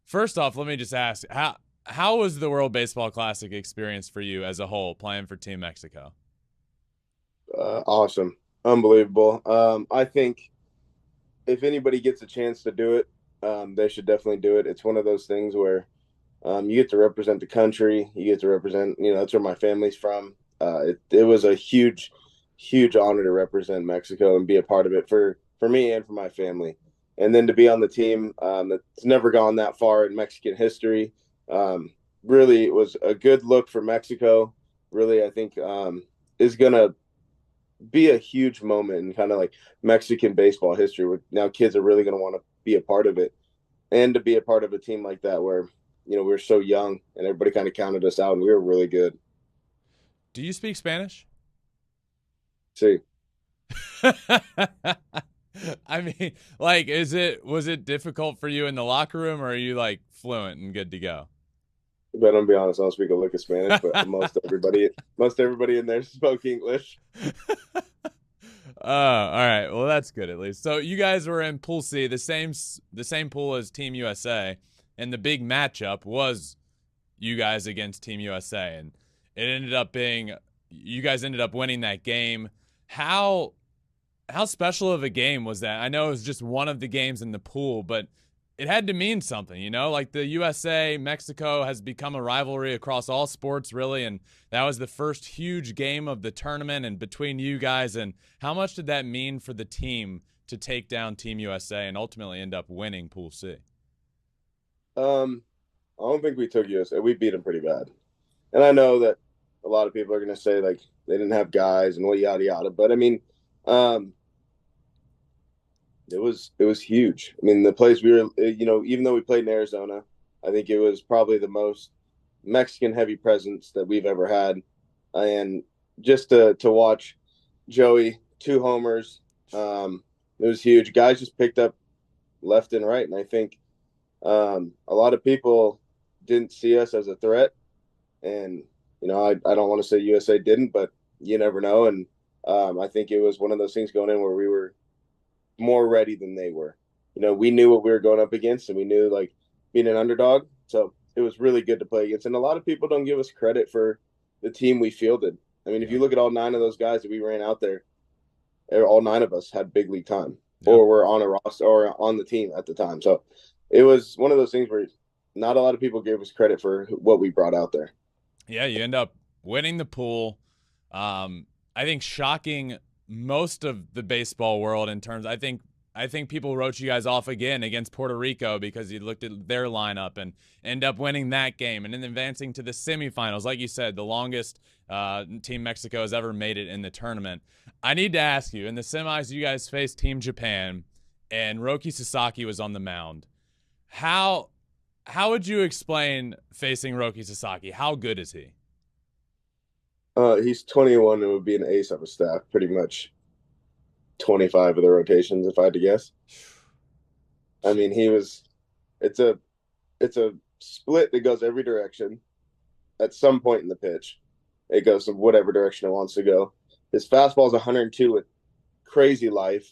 First off, let me just ask how was the World Baseball Classic experience for you as a whole playing for Team Mexico? Awesome, unbelievable. I think if anybody gets a chance to do it, they should definitely do it. It's one of those things where you get to represent the country. You get to represent, that's where my family's from. It was a huge, huge honor to represent Mexico and be a part of it for me and for my family. And then to be on the team that's never gone that far in Mexican history. Really, it was a good look for Mexico. Really, I think is going to be a huge moment in kind of like Mexican baseball history where now kids are really going to want to be a part of it and to be a part of a team like that where we were so young and everybody kind of counted us out and we were really good. Do you speak Spanish? See, I mean, like, was it difficult for you in the locker room, or are you like fluent and good to go? but I'm be honest, I don't speak a lick of Spanish, but most everybody in there spoke English. Oh, all right. Well, that's good at least. So you guys were in Pool C, the same pool as Team USA, and the big matchup was you guys against Team USA, and it ended up being you guys ended up winning that game. How how special of a game was that? I know it was just one of the games in the pool, but it had to mean something, you know? Like the USA Mexico has become a rivalry across all sports, really, and that was the first huge game of the tournament and between you guys. And how much did that mean for the team to take down Team USA and ultimately end up winning Pool C? Um, I don't think we took USA. We beat them pretty bad, and I know that a lot of people are going to say like they didn't have guys and what yada yada, but I mean, um, it was huge. I mean, the place we were, even though we played in Arizona, I think it was probably the most Mexican heavy presence that we've ever had, and just to watch Joey 2 homers, it was huge. Guys just picked up left and right, and I think a lot of people didn't see us as a threat, and I don't want to say USA didn't, but you never know, and I think it was one of those things going in where we were more ready than they were. We knew what we were going up against, and we knew like being an underdog. So it was really good to play against. And a lot of people don't give us credit for the team we fielded. I mean, if Yeah. you look at all 9 of those guys that we ran out there, all 9 of us had big league time Yep. or were on a roster or on the team at the time. So it was one of those things where not a lot of people gave us credit for what we brought out there. Yeah, you end up winning the pool. I think shocking most of the baseball world in terms. I think people wrote you guys off again against Puerto Rico because you looked at their lineup and end up winning that game and then advancing to the semifinals. Like you said, the longest Team Mexico has ever made it in the tournament. I need to ask you, in the semis, you guys faced Team Japan, and Roki Sasaki was on the mound. How how would you explain facing Roki Sasaki? How good is he? He's 21 and would be an ace of a staff, pretty much 25 of the rotations, if I had to guess. I mean, he Jesus. was. It's a split that goes every direction. At some point in the pitch, it goes in whatever direction it wants to go. His fastball is 102 with crazy life.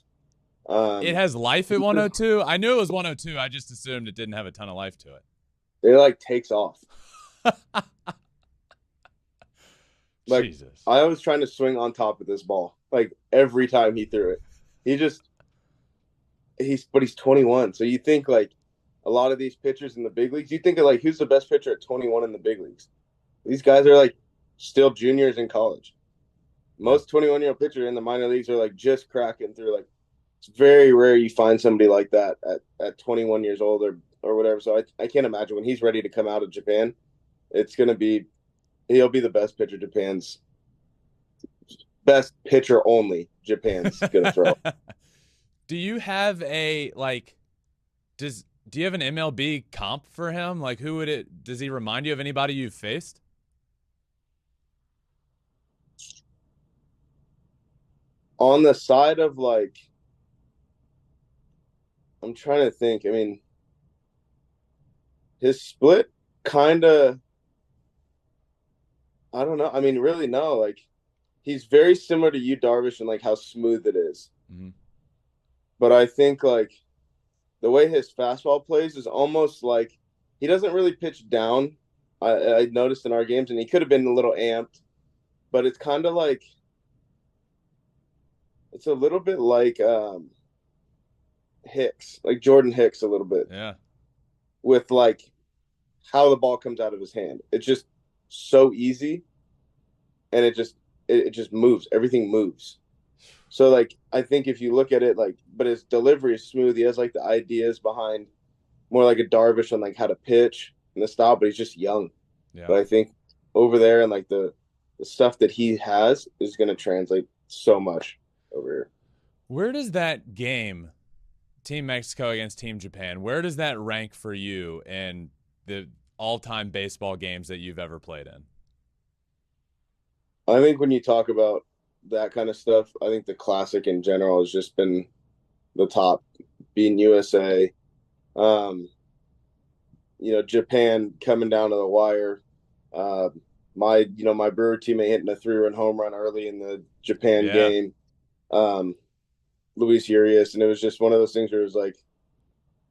It Um, has life at 102. I knew it was 102. I just assumed it didn't have a ton of life to it like takes off. it. Like Jesus. I was trying to swing on top of this ball, like every time he threw it. He just but he's 21, so you think like a lot of these pitchers in the big leagues, you think of like who's the best pitcher at 21 in the big leagues? These guys are like still juniors in college. Yeah. Most 21-year-old pitchers in the minor leagues are like just cracking through. Like it's very rare you find somebody like that at 21 years old or whatever. So I can't imagine when he's ready to come out of Japan, it's gonna be he'll be the best pitcher Japan's best pitcher only Japan's gonna throw. Do you have a like do you have an MLB comp for him? Like who would it does he remind you of anybody you've faced? On the side of like I'm trying to think. I mean, his split kind of I don't know. I mean, really no. Like he's very similar to you, Darvish, and like how smooth it is. Mm-hmm. But I think like the way his fastball plays is almost like he doesn't really pitch down. I noticed in our games, and he could have been a little amped, but it's kind of like it's a little bit like Hicks, like Jordan Hicks, a little bit Yeah. with like how the ball comes out of his hand. It's just so easy, and it just moves. Everything moves. So like I think if you look at it like, but his delivery is smooth. He has like the ideas behind more like a Darvish on like how to pitch and the style, but he's just young. Yeah. But I think over there and like the stuff that he has is going to translate so much over here. Where does that game, Team Mexico against Team Japan, where does that rank for you in the all-time baseball games that you've ever played in? I think when you talk about that kind of stuff, I think the classic in general has just been the top, beating USA. Um, Japan coming down to the wire. My Brewer teammate hitting a 3-run home run early in the Japan Yeah. game. Luis Urias, and it was just one of those things where it was like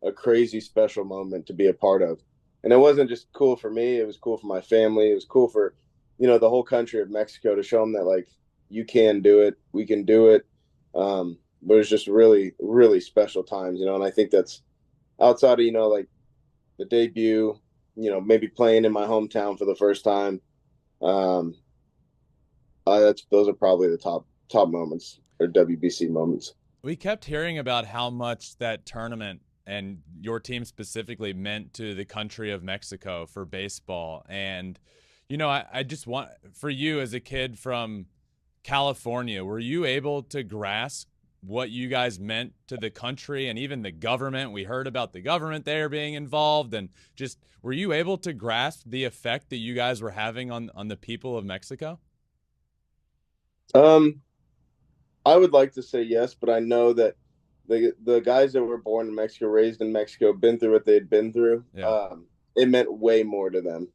a crazy special moment to be a part of. And it wasn't just cool for me, it was cool for my family. It was cool for, the whole country of Mexico to show them that like you can do it, we can do it. But it was just really, really special times, and I think that's outside of, like the debut, maybe playing in my hometown for the first time. Those are probably the top moments or WBC moments. We kept hearing about how much that tournament and your team specifically meant to the country of Mexico for baseball. And, I just want, for you as a kid from California, were you able to grasp what you guys meant to the country and even the government? We heard about the government there being involved, and just were you able to grasp the effect that you guys were having on the people of Mexico? I would like to say yes, but I know that the guys that were born in Mexico, raised in Mexico, been through what they'd been through. Yeah. It meant way more to them,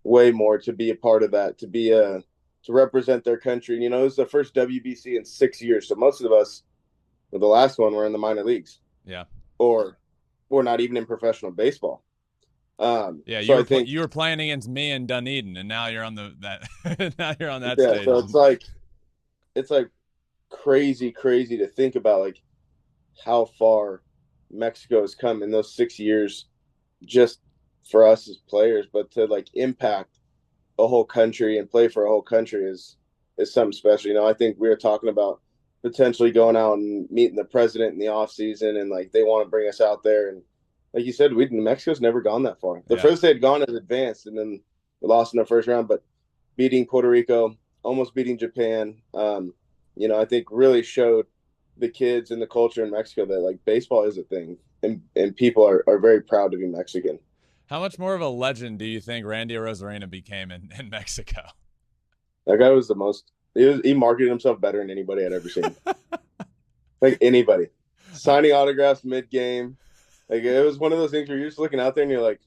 way more to be a part of that, to represent their country. It was the first WBC in 6 years, so most of us, the last one, were in the minor leagues. Yeah. Or not even in professional baseball. Yeah, so I think you were playing against me in Dunedin, and now you're on now you're on that yeah. stage. So it's like crazy to think about like how far Mexico has come in those 6 years, just for us as players, but to like impact a whole country and play for a whole country is something special. I think we were talking about potentially going out and meeting the president in the off season, and like they want to bring us out there. And like you said, Mexico's never gone that far. The furthest they had gone is advanced, and then we lost in the first round. But beating Puerto Rico, almost beating Japan, I think really showed the kids and the culture in Mexico that like baseball is a thing, and people are very proud to be Mexican. How much more of a legend do you think Randy Arozarena became in Mexico? That guy was the most. He marketed himself better than anybody I'd ever seen. Like anybody, signing autographs mid game. Like it was one of those things where you're just looking out there and you're like,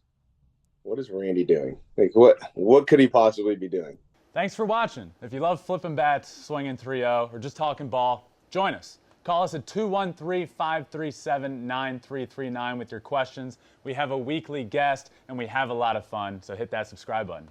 "What is Randy doing? Like what could he possibly be doing?" Thanks for watching. If you love Flippin Bats, swinging 3-0, or just talking ball, join us. Call us at 213-537-9339 with your questions. We have a weekly guest, and we have a lot of fun, so hit that subscribe button.